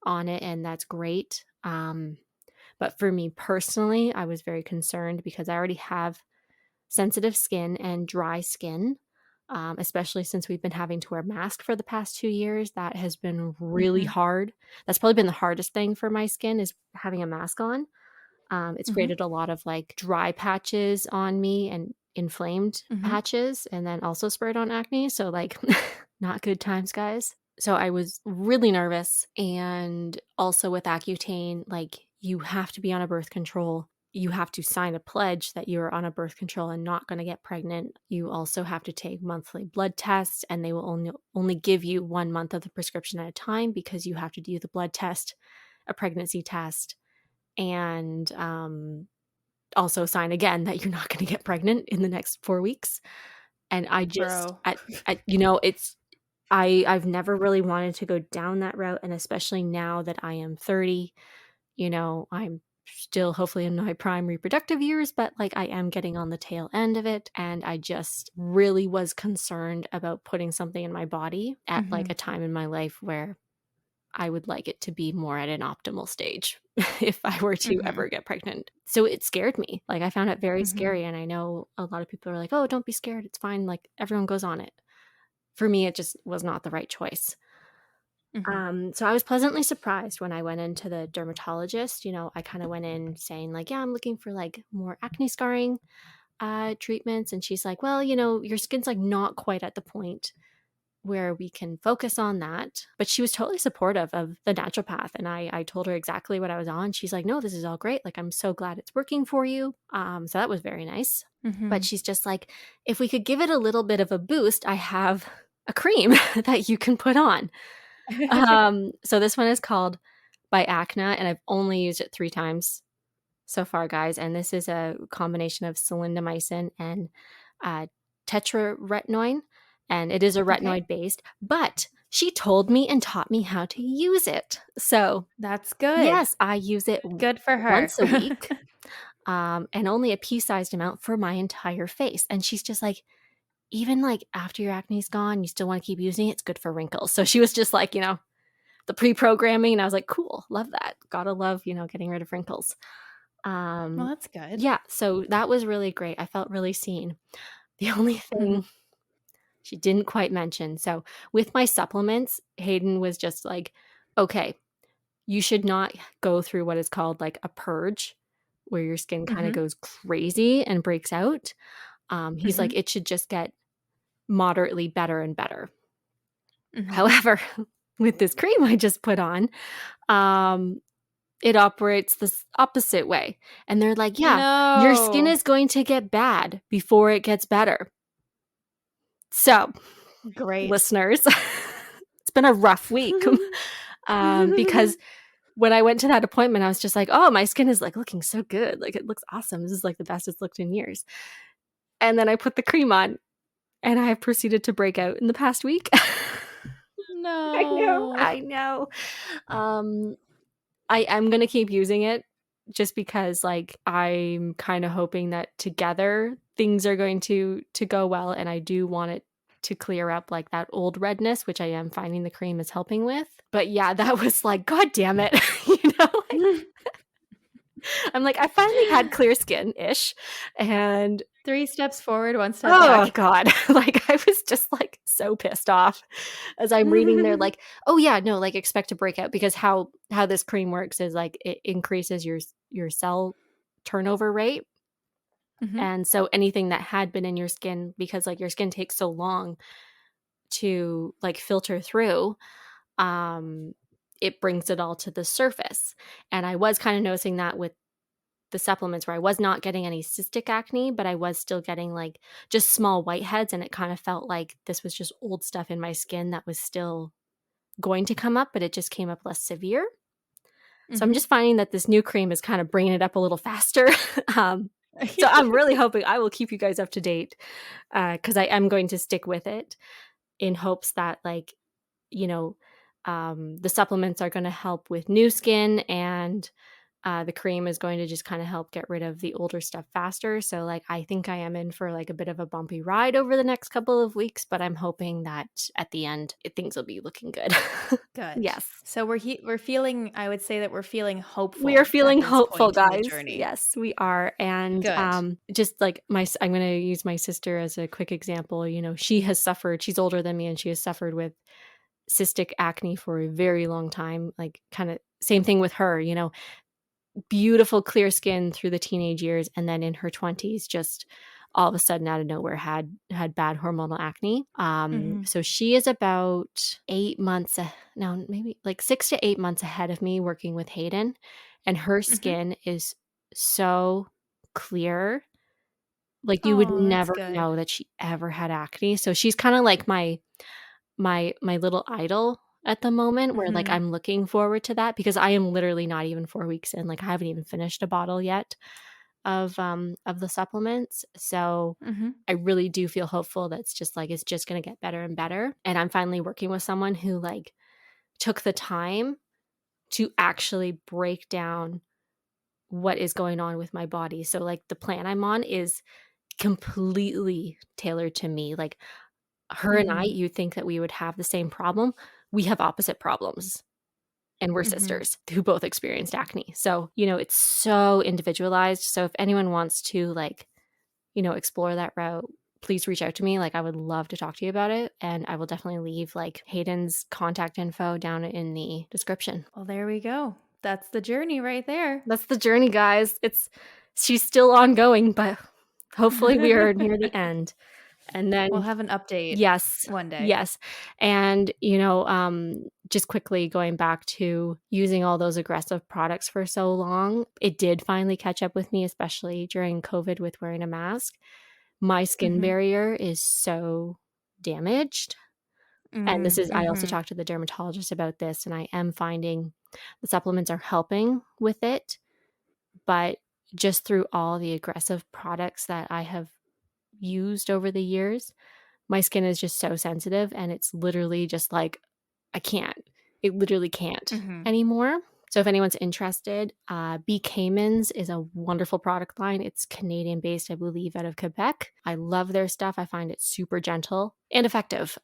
on it, and that's great. But for me personally, I was very concerned because I already have sensitive skin and dry skin, especially since we've been having to wear masks for the past 2 years. That has been really Mhm. hard. That's probably been the hardest thing for my skin is having a mask on. It's Mhm. created a lot of like dry patches on me and inflamed Mhm. patches, and then also spurred on acne. So, like, not good times, guys. So, I was really nervous. And also with Accutane, like, you have to be on a birth control. You have to sign a pledge that you're on a birth control and not going to get pregnant. You also have to take monthly blood tests, and they will only give you 1 month of the prescription at a time because you have to do the blood test, a pregnancy test, and also sign again that you're not going to get pregnant in the next 4 weeks. And I just, Bro. it's I've never really wanted to go down that route, and especially now that I am 30, I'm still hopefully in my prime reproductive years, but like I am getting on the tail end of it, and I just really was concerned about putting something in my body at like Mhm. a time in my life where I would like it to be more at an optimal stage if I were to Mhm. ever get pregnant. So it scared me. Like, I found it very Mhm. scary, and I know a lot of people are like, "Oh, don't be scared. It's fine. Like, everyone goes on it." For me, it just was not the right choice. Mhm. So I was pleasantly surprised when I went into the dermatologist. I kind of went in saying like, "Yeah, I'm looking for like more acne scarring treatments," and she's like, "Well, your skin's like not quite at the point where we can focus on that." But she was totally supportive of the naturopath, and I told her exactly what I was on. She's like, "No, this is all great. Like, I'm so glad it's working for you." So that was very nice. But Mhm. she's just like, "If we could give it a little bit of a boost, I have a cream that you can put on." So this one is called by Acne, and I've only used it 3 times so far, guys, and this is a combination of clindamycin and, uh, tetraretinoin, and it is a Okay. retinoid based, but she told me and taught me how to use it. So, That's good. yes, I use it Good for her. once a week, and only a pea-sized amount for my entire face, and she's just like, "Even, like, after your acne's gone, you still wanna keep using it, it's good for wrinkles." So she was just like, the pre-programming, and I was like, "Cool, love that. Gotta love, getting rid of wrinkles." Well, Um, that's good. yeah, so that was really great. I felt really seen. The only Mhm. thing she didn't quite mention, so with my supplements, Hayden was just like, "Okay, you should not go through what is called like a purge, where your skin kinda Mhm. goes crazy and breaks out." He's like, Mhm. "It should just get moderately better and better." Mhm. However, with this cream I just put on, um, it operates this opposite way, and they're like, "Yeah, your skin No. is going to get bad before it gets better." So, Great. listeners, it's been a rough week, because when I went to that appointment, I was just like, "Oh, my skin is, like, looking so good, like, it looks awesome. This is, like, the best it's looked in years." And then I put the cream on, and I have proceeded to break out in the past week. I know, No. I know. Um, I'm gonna keep using it just because, like, I'm kinda hoping that together things are going to go well, and I do want it to clear up, like, that old redness, which I am finding the cream is helping with. But yeah, that was like, "God damn it." Like, I'm like, "I finally had clear skin-ish," and 3 steps forward, 1 step oh back. god, like, I was just, like, so pissed off as I'm reading there, like, "Oh, yeah, no, like, expect to break out," because how this cream works is, like, it increases your cell turnover rate, Mhm. and so anything that had been in your skin because, like, your skin takes so long to, like, filter through, um, it brings it all to the surface, and I was kinda noticing that with the supplements where I was not getting any cystic acne, but I was still getting, like, just small whiteheads, and it kinda felt like this was just old stuff in my skin that was still going to come up, but it just came up less severe. So I'm Mhm. just finding that this new cream is kinda bringing it up a little faster. Um, so I'm really hoping I will keep you guys up to date, because I am going to stick with it in hopes that, like, you know, the supplements are gonna help with new skin and the cream is going to just kinda help get rid of the older stuff faster, so, like, I think I am in for, like, a bit of a bumpy ride over the next couple of weeks, but I'm hoping that at the end, things will be looking good. Good. Yes. So we're feeling I would say that we're feeling We are hopeful at feeling this hopeful, point in the guys. journey. Yes, we are, and, Good. just like I'm gonna use my sister as a quick example, she has suffered she's older than me, and she has suffered with cystic acne for a very long time, like, kinda same thing with her, beautiful clear skin through the teenage years, and then in her 20s, just all of a sudden out of nowhere had bad hormonal acne. Mhm. So she is about 8 months no, maybe like 6 to 8 months ahead of me working with Hayden, and her Mhm. skin is so clear. Like, you would Oh, that's never good. know that she ever had acne. So she's kinda like my little idol at the moment where, like, Mhm. I'm looking forward to that because I am literally not even 4 weeks in, like, I haven't even finished a bottle yet of the supplements, so Mhm. I really do feel hopeful that it's just gonna get better and better, and I'm finally working with someone who, like, took the time to actually break down what is going on with my body, so, like, the plan I'm on is completely tailored to me, like, her and I, Mhm. you'd think that we would have the same problem. We have opposite problems. and we're Mhm. sisters who both experienced acne. So, it's so individualized. So if anyone wants to explore that route, please reach out to me. Like, I would love to talk to you about it. And I will definitely leave like Hayden's contact info down in the description. Well, there we go. That's the journey right there. That's the journey, guys. She's still ongoing, but hopefully we are near the end. And then We'll have an update yes, one day. yes. And, just quickly going back to using all those aggressive products for so long, it did finally catch up with me, especially during COVID with wearing a mask. My skin Mhm. barrier is so damaged. And I also Mhm. talked to the dermatologist about this, and I am finding the supplements are helping with it. But just through all the aggressive products that I have used over the years, my skin is just so sensitive, and it's literally just like, I can't. It literally can't Mhm. anymore. So if anyone's interested, B. Cayman's is a wonderful product line. It's Canadian based, I believe, out of Quebec. I love their stuff. I find it super gentle and effective,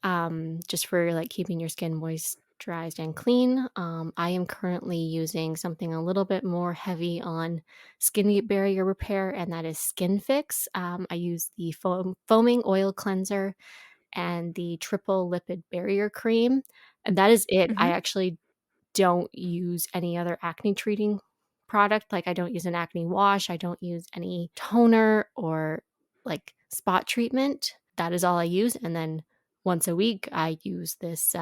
just for like keeping your skin moisturized and clean. I am currently using something a little bit more heavy on skin barrier repair, and that is Skin Fix. I use the foaming oil cleanser and the triple lipid barrier cream, and that is it. I Mhm. actually don't use any other acne treating product. Like, I don't use an acne wash, I don't use any toner or like spot treatment. That is all I use. And then once a week I use this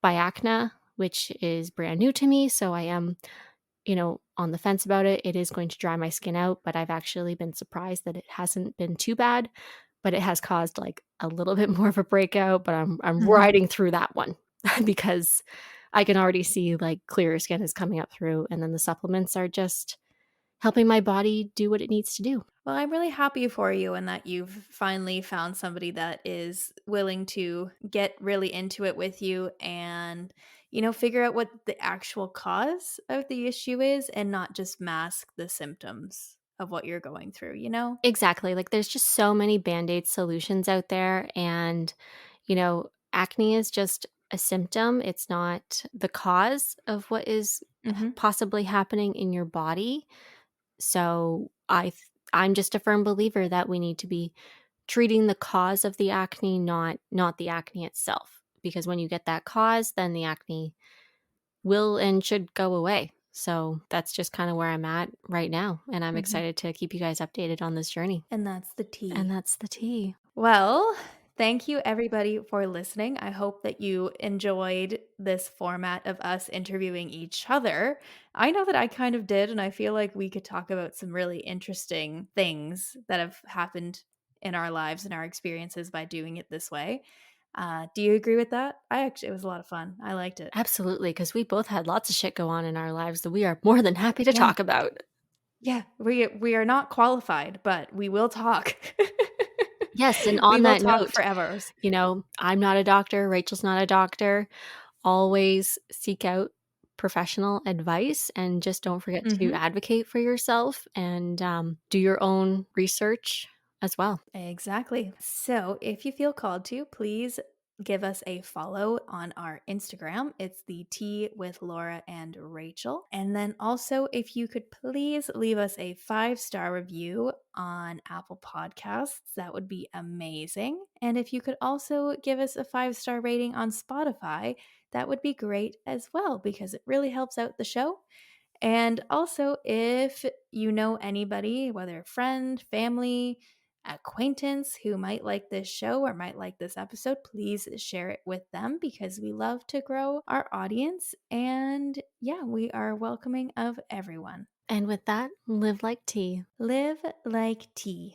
Biacna, which is brand new to me, so I am on the fence about it. It is going to dry my skin out, but I've actually been surprised that it hasn't been too bad. But it has caused like a little bit more of a breakout, but I'm Mhm. riding through that one because I can already see like clearer skin is coming up through, and then the supplements are just helping my body do what it needs to do. Well, I'm really happy for you and that you've finally found somebody that is willing to get really into it with you and, figure out what the actual cause of the issue is and not just mask the symptoms of what you're going through, you know? Exactly. Like, there's just so many band-aid solutions out there, and acne is just a symptom. It's not the cause of what is Mhm. possibly happening in your body. So I'm just a firm believer that we need to be treating the cause of the acne, not the acne itself. Because when you get that cause, then the acne will and should go away. So that's just kind of where I'm at right now. And I'm Mhm. excited to keep you guys updated on this journey. And that's the And tea. that's the tea. Well, thank you everybody for listening. I hope that you enjoyed this format of us interviewing each other. I know that I kind of did, and I feel like we could talk about some really interesting things that have happened in our lives and our experiences by doing it this way. Do you agree with that? It was a lot of fun. I liked it. Absolutely. Because we both had lots of shit go on in our lives that we are more than happy to Yeah. talk about. Yeah. We are not qualified, but we will talk. Yes. And We on will that talk note, for hours. I'm not a doctor. Rachel's not a doctor. Always seek out professional advice, and just don't forget to Mhm. advocate for yourself, and do your own research as well. Exactly. So, if you feel called to, please give us a follow on our Instagram. It's the Tea with Laura and Rachel. And then also, if you could please leave us a 5-star review on Apple Podcasts, that would be amazing. And if you could also give us a 5-star rating on Spotify, that would be great as well because it really helps out the show. And also, if you know anybody, whether a friend, family, acquaintance who might like this show or might like this episode, please share it with them because we love to grow our audience. And yeah, we are welcoming of everyone. And with that, live like tea. Live like tea.